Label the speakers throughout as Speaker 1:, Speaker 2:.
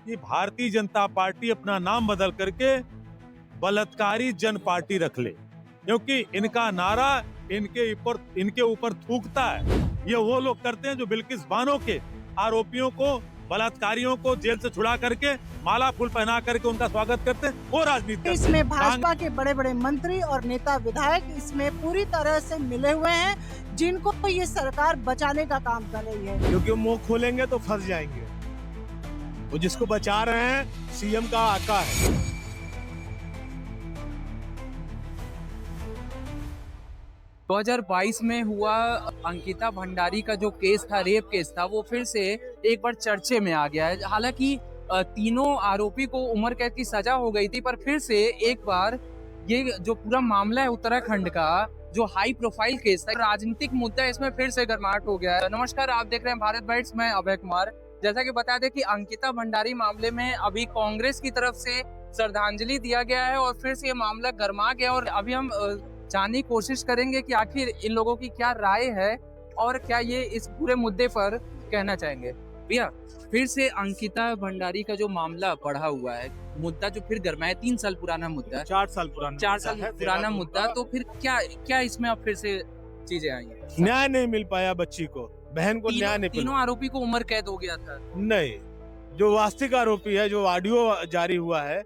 Speaker 1: कि भारतीय जनता पार्टी अपना नाम बदल करके बलात्कारी जन पार्टी रख ले, क्योंकि इनका नारा इनके ऊपर थूकता है। ये वो लोग करते हैं जो बिल्किस बानो के आरोपियों को, बलात्कारियों को जेल से छुड़ा करके माला फूल पहना करके उनका स्वागत करते हैं, वो राजनीति करते हैं।
Speaker 2: इसमें भाजपा के बड़े बड़े मंत्री और नेता विधायक इसमें पूरी तरह से मिले हुए हैं, जिनको ये सरकार बचाने का काम कर रही है।
Speaker 3: क्योंकि मुंह खोलेंगे तो फंस जाएंगे। वो जिसको बचा रहे हैं सीएम का आका है।
Speaker 4: दो 2022 में हुआ अंकिता भंडारी का जो केस था, रेप केस था, वो फिर से एक बार चर्चे में आ गया है। हालांकि तीनों आरोपी को उम्र कैद की सजा हो गई थी, पर फिर से एक बार ये जो पूरा मामला है उत्तराखंड का, जो हाई प्रोफाइल केस था, राजनीतिक मुद्दा इसमें फिर से गर्माहट हो गया है। नमस्कार, आप देख रहे हैं भारत बाइट्स, मैं अभय कुमार। जैसा कि बता दें कि अंकिता भंडारी मामले में अभी कांग्रेस की तरफ से श्रद्धांजलि दिया गया है और फिर से ये मामला गर्मा गया, और अभी हम जानने की कोशिश करेंगे कि आखिर इन लोगों की क्या राय है और क्या ये इस पूरे मुद्दे पर कहना चाहेंगे। भैया, फिर से अंकिता भंडारी का जो मामला बढ़ा हुआ है, मुद्दा जो फिर गर्मा है, 3 साल पुराना मुद्दा,
Speaker 3: 4 साल पुराना
Speaker 4: मुद्दा, तो फिर क्या इसमें अब फिर से चीजें आई हैं?
Speaker 3: न्याय नहीं मिल पाया बच्ची को, बहन को न्याय नहीं।
Speaker 4: तीनों आरोपी को उम्र कैद हो गया था।
Speaker 3: नहीं, जो वास्तविक आरोपी है, जो ऑडियो जारी हुआ है,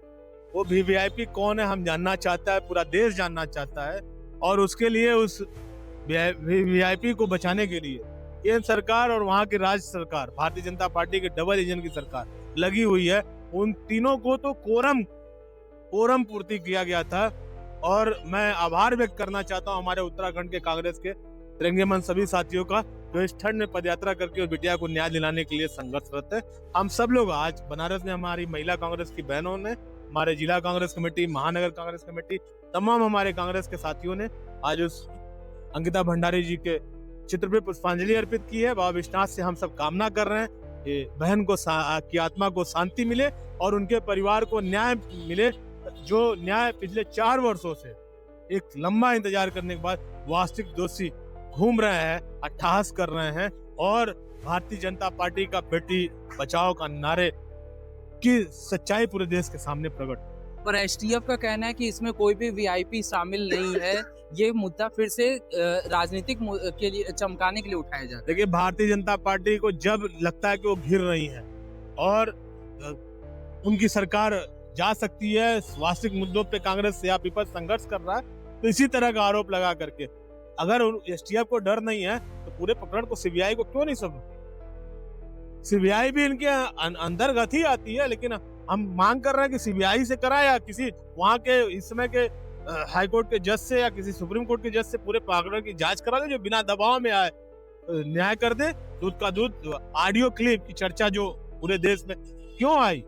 Speaker 3: वो वीवीआईपी कौन है हम जानना चाहता है, पूरा देश जानना चाहता है। और उसके लिए उस वीवीआईपी को बचाने के लिए केंद्र सरकार और वहाँ की राज्य सरकार, भारतीय जनता पार्टी के डबल इंजन की सरकार लगी हुई है। उन तीनों को तो कोरम पूर्ति किया गया था। और मैं आभार व्यक्त करना चाहता हूँ हमारे उत्तराखंड के कांग्रेस के तिरंगे मन सभी साथियों का, जो इस ठंड में पदयात्रा करके उस बिटिया को न्याय दिलाने के लिए संघर्षरत है। हम सब लोग आज बनारस में, हमारी महिला कांग्रेस की बहनों ने, हमारे जिला कांग्रेस कमेटी, महानगर कांग्रेस कमेटी, तमाम हमारे कांग्रेस के साथियों ने आज उस अंकिता भंडारी जी के चित्र पे पुष्पांजलि अर्पित की है। बाबा विश्वनाथ से हम सब कामना कर रहे हैं कि बहन को की आत्मा को शांति मिले और उनके परिवार को न्याय मिले, जो न्याय पिछले 4 वर्षों से एक लंबा इंतजार करने के बाद वास्तविक दोषी घूम रहे हैं, अट्टहास कर रहे हैं, और भारतीय जनता पार्टी का बेटी बचाओ का नारे की सच्चाई पूरे देश के सामने प्रकट।
Speaker 4: पर एसटीएफ का कहना है कि इसमें कोई भी वीआईपी शामिल नहीं है, ये मुद्दा फिर से राजनीतिक के लिए चमकाने के लिए उठाया जाता है।
Speaker 3: देखिए, भारतीय जनता पार्टी को जब लगता है कि वो घिर रही है और उनकी सरकार जा सकती है, वास्तविक मुद्दों पे कांग्रेस या विपक्ष संघर्ष कर रहा है, तो इसी तरह का आरोप लगा करके, अगर एसटीएफ को डर नहीं है तो पूरे प्रकरण को सीबीआई को क्यों नहीं सब, सीबीआई भी इनके अंतर्गत ही आती है। लेकिन हम मांग कर रहे हैं कि सीबीआई से कराए या किसी वहाँ के इस समय के हाई कोर्ट के जज से या किसी सुप्रीम कोर्ट के जज से पूरे प्रकरण की जांच करा दे, जो बिना दबाव में आए न्याय कर दे। दूध का दूध ऑडियो क्लिप की चर्चा जो पूरे देश में क्यों आई,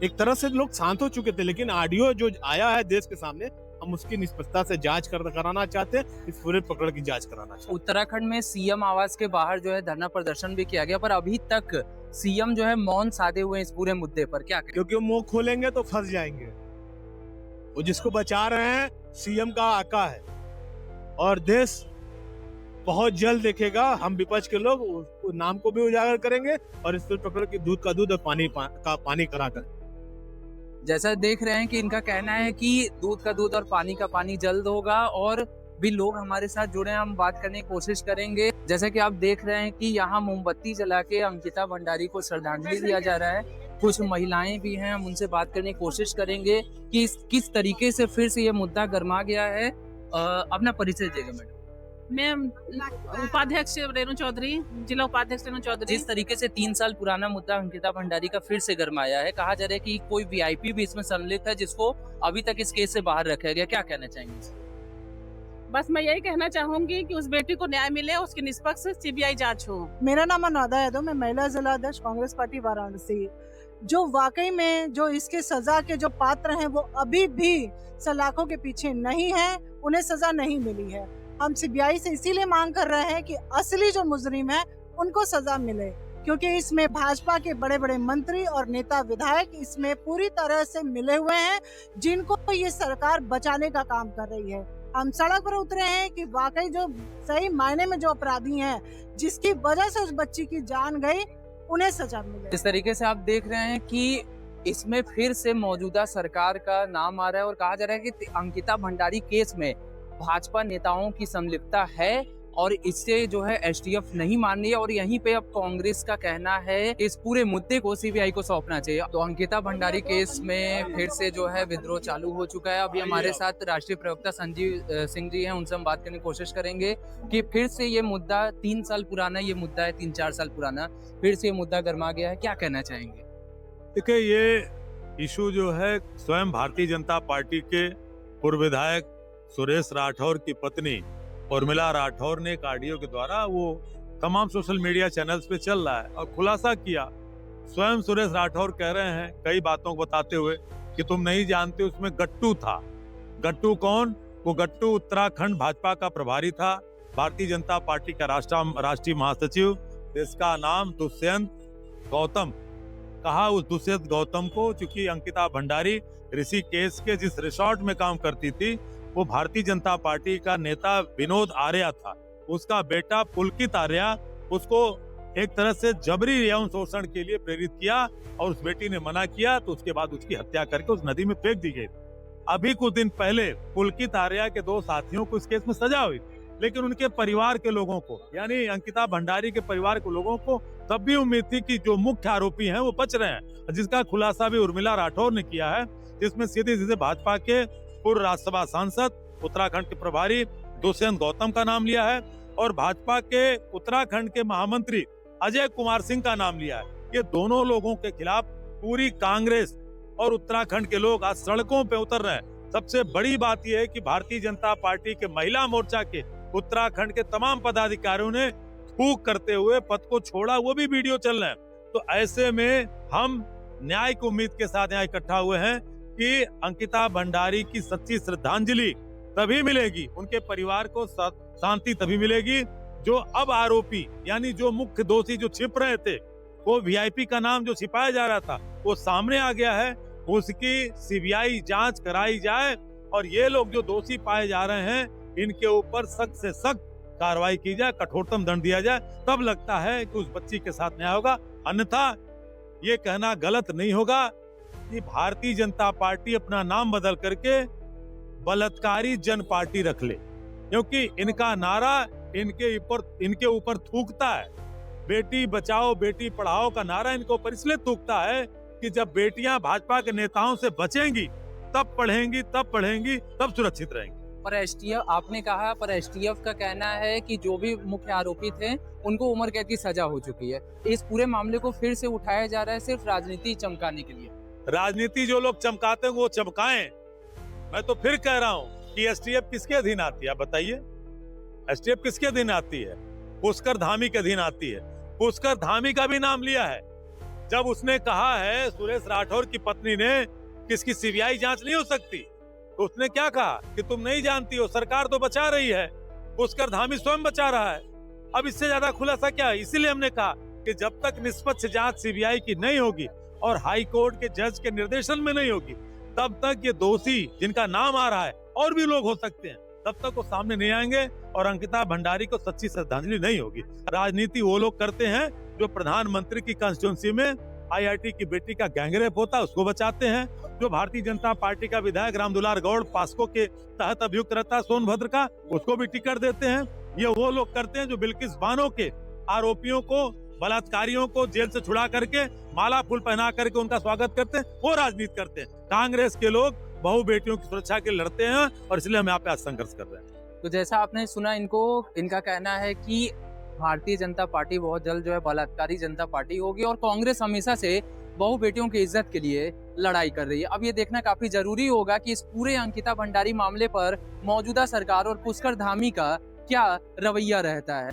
Speaker 3: एक तरह से लोग शांत हो चुके थे, लेकिन ऑडियो जो आया है देश के सामने, हम उसकी निष्पक्षता से जांच कराना चाहते हैं, इस पूरे प्रकरण की जांच कराना चाहते हैं।
Speaker 4: उत्तराखंड में सीएम आवास के बाहर जो है धरना प्रदर्शन भी किया गया, पर अभी तक सीएम जो है मौन साधे हुए इस पूरे मुद्दे पर, क्या कहें?
Speaker 3: क्योंकि वो मुंह खोलेंगे तो फंस जाएंगे। वो जिसको बचा रहे हैं सीएम का आका है, और देश बहुत जल्द देखेगा। हम विपक्ष के लोग उस नाम को भी उजागर करेंगे और इस प्रकरण की दूध का दूध और पानी कराकर।
Speaker 4: जैसा देख रहे हैं कि इनका कहना है कि दूध का दूध और पानी का पानी जल्द होगा, और भी लोग हमारे साथ जुड़े हैं, हम बात करने की कोशिश करेंगे। जैसा कि आप देख रहे हैं कि यहाँ मोमबत्ती जला के अंकिता भंडारी को श्रद्धांजलि दिया जा रहा है। कुछ महिलाएं भी हैं, हम उनसे बात करने की कोशिश करेंगे कि किस तरीके से फिर से ये मुद्दा गर्मा गया है। अपना परिचय देगा मैडम।
Speaker 5: मैं उपाध्यक्ष रेणु चौधरी, जिला उपाध्यक्ष रेणु चौधरी।
Speaker 4: जिस तरीके से 3 साल पुराना मुद्दा अंकिता भंडारी का फिर से गरमाया है, कहा जा रहा है कि कोई वीआईपी भी इसमें सम्मिलित है, जिसको अभी तक इस केस से बाहर रखा गया, क्या कहना चाहेंगे?
Speaker 5: बस मैं यही कहना चाहूंगी कि उस बेटी को न्याय मिले, उसकी निष्पक्ष सीबीआई जांच हो।
Speaker 2: मेरा नाम अनुराधा यादव, मैं महिला जिला अध्यक्ष कांग्रेस पार्टी वाराणसी। जो वाकई में जो इसके सजा के जो पात्र हैं, वो अभी भी सलाखों के पीछे नहीं है, उन्हें सजा नहीं मिली है। हम सीबीआई से इसीलिए मांग कर रहे हैं कि असली जो मुजरिम है उनको सजा मिले, क्योंकि इसमें भाजपा के बड़े बड़े मंत्री और नेता विधायक इसमें पूरी तरह से मिले हुए हैं, जिनको ये सरकार बचाने का काम कर रही है। हम सड़क पर उतरे हैं कि वाकई जो सही मायने में जो अपराधी हैं, जिसकी वजह से उस बच्ची की जान गई, उन्हें सजा मिले।
Speaker 4: इस तरीके से आप देख रहे हैं कि इसमें फिर से मौजूदा सरकार का नाम आ रहा है और कहा जा रहा है कि अंकिता भंडारी केस में भाजपा नेताओं की संलिप्तता है और इससे जो है एसटीएफ नहीं मान रही है और यहीं पे अब कांग्रेस का कहना है इस पूरे मुद्दे को सीबीआई को सौंपना चाहिए। तो अंकिता भंडारी केस में फिर से जो है विद्रोह चालू हो चुका है। अभी हमारे साथ राष्ट्रीय प्रवक्ता संजीव सिंह जी हैं, उनसे हम बात करने की कोशिश करेंगे कि फिर से ये मुद्दा 3 साल पुराना ये मुद्दा है, 3-4 साल पुराना, फिर से ये मुद्दा गर्मा गया है, क्या कहना चाहेंगे?
Speaker 1: देखिए, ये इशू जो है स्वयं भारतीय जनता पार्टी के पूर्व विधायक सुरेश राठौर की पत्नी उर्मिला राठौर ने एक ऑडियो के द्वारा वो तमाम सोशल मीडिया चैनल्स पे चल रहा है और खुलासा किया। स्वयं सुरेश राठौर कह रहे हैं कई बातों को बताते हुए कि तुम नहीं जानते उसमें गट्टू था। गट्टू कौन? वो गट्टू उत्तराखंड भाजपा का प्रभारी था, भारतीय जनता पार्टी का राष्ट्रीय महासचिव, जिसका नाम दुष्यंत गौतम। कहा उस दुष्यंत गौतम को, चूंकि अंकिता भंडारी ऋषिकेश के जिस रिसोर्ट में काम करती थी वो भारतीय जनता पार्टी का नेता विनोद आर्या था, उसका बेटा पुलकित आर्या उसको एक तरह से जबरी यौन शोषण के लिए प्रेरित किया और उस बेटी ने मना किया तो उसके बाद उसकी हत्या करके उस नदी में फेंक दी गई। अभी कुछ दिन पहले पुलकित आर्या के 2 साथियों को इस केस में सजा हुई, लेकिन उनके परिवार के लोगों को, यानी अंकिता भंडारी के परिवार के लोगों को तब भी उम्मीद थी कि जो मुख्य आरोपी हैं वो बच रहे हैं, जिसका खुलासा भी उर्मिला राठौर ने किया है, जिसमें सीधे सीधे भाजपा के पूर्व राज्यसभा सांसद उत्तराखंड के प्रभारी दुष्यंत गौतम का नाम लिया है और भाजपा के उत्तराखंड के महामंत्री अजय कुमार सिंह का नाम लिया है। ये दोनों लोगों के खिलाफ पूरी कांग्रेस और उत्तराखंड के लोग आज सड़कों पे उतर रहे हैं। सबसे बड़ी बात यह है कि भारतीय जनता पार्टी के महिला मोर्चा के उत्तराखंड के तमाम पदाधिकारियों ने थूक करते हुए पद को छोड़ा, वो भी वीडियो चल रहे हैं। तो ऐसे में हम न्याय की उम्मीद के साथ यहाँ इकट्ठा हुए हैं कि अंकिता भंडारी की सच्ची श्रद्धांजलि तभी मिलेगी, उनके परिवार को शांति तभी मिलेगी जो अब आरोपी यानी जो मुख्य दोषी जो छिप रहे थे, वो वीआईपी का नाम जो छिपाया जा रहा था वो सामने आ गया है, उसकी सीबीआई जांच कराई जाए और ये लोग जो दोषी पाए जा रहे हैं इनके ऊपर सख्त से सख्त कार्रवाई की जाए, कठोरतम दंड दिया जाए, तब लगता है कि उस बच्ची के साथ न्याय होगा। अन्यथा ये कहना गलत नहीं होगा कि भारतीय जनता पार्टी अपना नाम बदल करके बलात्कारी जन पार्टी रख ले, क्योंकि इनका नारा इनके ऊपर थूकता है। बेटी बचाओ बेटी पढ़ाओ का नारा इनके ऊपर इसलिए थूकता है कि जब बेटियां भाजपा के नेताओं से बचेंगी तब पढ़ेंगी तब सुरक्षित रहेंगी।
Speaker 4: पर एसटीएफ आपने कहा, पर एसटीएफ का कहना है कि जो भी मुख्य आरोपी थे उनको उम्र कैद की सजा हो चुकी है। इस पूरे मामले को फिर से उठाया जा रहा है सिर्फ राजनीति चमकाने के लिए।
Speaker 1: राजनीति जो लोग चमकाते हैं वो चमकाएं। मैं तो फिर कह रहा हूं कि एसटीएफ किसके अधीन आती है, आप बताइए? एसटीएफ किसके अधीन आती है? पुष्कर धामी के अधीन आती है। पुष्कर धामी का भी नाम लिया है। जब उसने कहा है सुरेश राठौर की पत्नी ने कि इसकी सीबीआई जांच नहीं हो सकती, तो उसने क्या कहा कि तुम नहीं जानती हो, सरकार तो बचा रही है, पुष्कर धामी स्वयं बचा रहा है। अब इससे ज्यादा खुलासा क्या है? इसीलिए हमने कहा कि जब तक निष्पक्ष जांच सीबीआई की नहीं होगी और हाई कोर्ट के जज के निर्देशन में नहीं होगी, तब तक ये दोषी जिनका नाम आ रहा है, और भी लोग हो सकते हैं, तब तक वो सामने नहीं आएंगे और अंकिता भंडारी को सच्ची श्रद्धांजलि नहीं होगी। राजनीति वो लोग करते हैं जो प्रधानमंत्री की कंस्टिट्यूंसी में आईआईटी की बेटी का गैंगरेप होता है उसको बचाते हैं, जो भारतीय जनता पार्टी का विधायक रामदुलार गौड़ पास्को के तहत अभियुक्त रहता है सोनभद्र का, उसको भी टिकट देते हैं। ये वो लोग करते हैं जो बिल्किस बानो के आरोपियों को, बलात्कारियों को जेल से छुड़ा करके माला फूल पहना करके उनका स्वागत करते हैं, वो राजनीति करते हैं। कांग्रेस के लोग बहु बेटियों की सुरक्षा के लिए लड़ते हैं और इसलिए हम यहाँ पे आज संघर्ष कर रहे हैं।
Speaker 4: तो जैसा आपने सुना, इनका कहना है कि भारतीय जनता पार्टी बहुत जल्द जो है बलात्कारी जनता पार्टी होगी और कांग्रेस हमेशा से बहु बेटियों की इज्जत के लिए लड़ाई कर रही है। अब ये देखना काफी जरूरी होगा कि इस पूरे अंकिता भंडारी मामले पर मौजूदा सरकार और पुष्कर धामी का क्या रवैया रहता है।